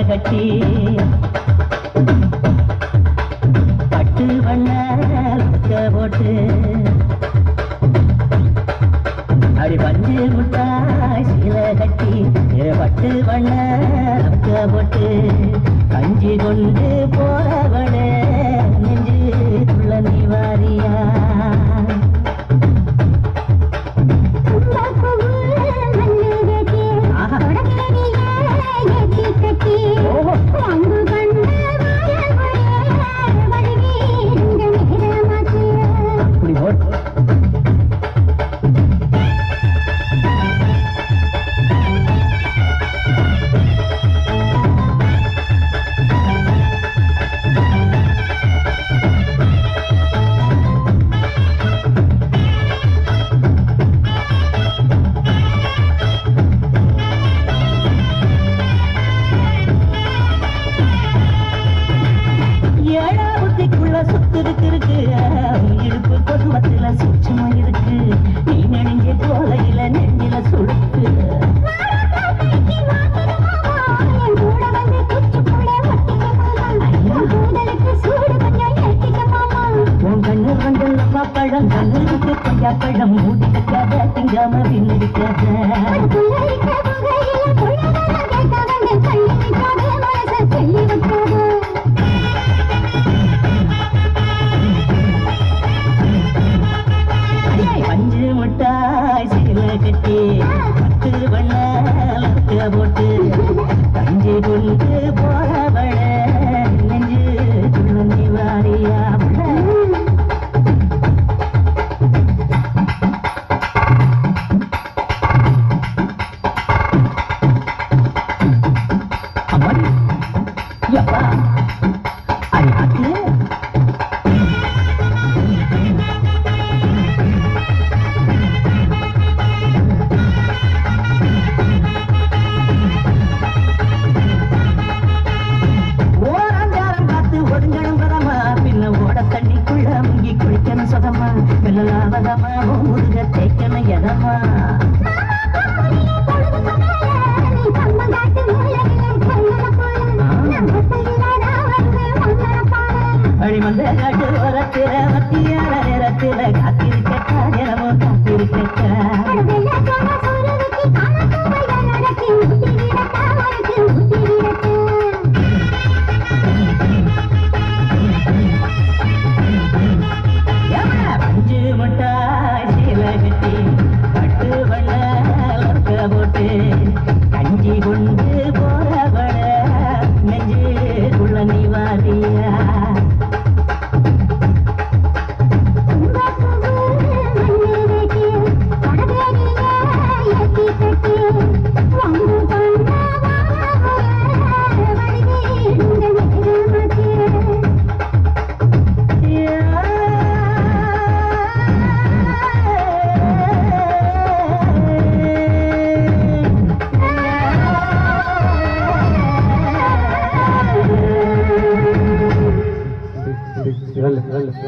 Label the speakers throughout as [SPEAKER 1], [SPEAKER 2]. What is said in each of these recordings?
[SPEAKER 1] கட்டி பட்டு வண்ண போட்டு அடி பஞ்சு முட்டாய் சீலை கட்டி பட்டு வண்ண போட்டு கஞ்சி கொண்டு போறவட நெஞ்சுக்குள்ள நீ வாரியா இடுப்பு கொசுமத்துல சூட்சமா இருக்கு நீ நெடுஞ்ச கோலையில நெஞ்சில சுடுக்கு உன் கண்ணு வந்து நம்ம பழம் கண்ணுக்கு கொஞ்சா பழம் மூடி வைக்காத திங்காம பின்னடிக்காத பஞ்சு முட்டாய் சீலை கட்டி பட்டு வண்ண போட்டு கஞ்சி கொண்டு போறவள நெஞ்சு துள்ளி வாரியா அம்மாடி யப்பா அடி ஆத்து தண்ணிக்குள்ள முங்கி குளிக்கணும் சொதமா வெள்ளலாவதமா முருக தேய்க்கணும் எதமா அழிமந்த காட்டு ஓரத்தில மத்தியான நேரத்தில காத்திருக்கா தினமும் காத்திருக்கா பஞ்சு முட்டாய் சீலை கட்டி பட்டு வண்ண போட்டு கஞ்சி கொண்டு போறவள நெஞ்சுக்குள்ள நீ வாரியா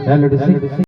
[SPEAKER 2] Dale, dale, dale.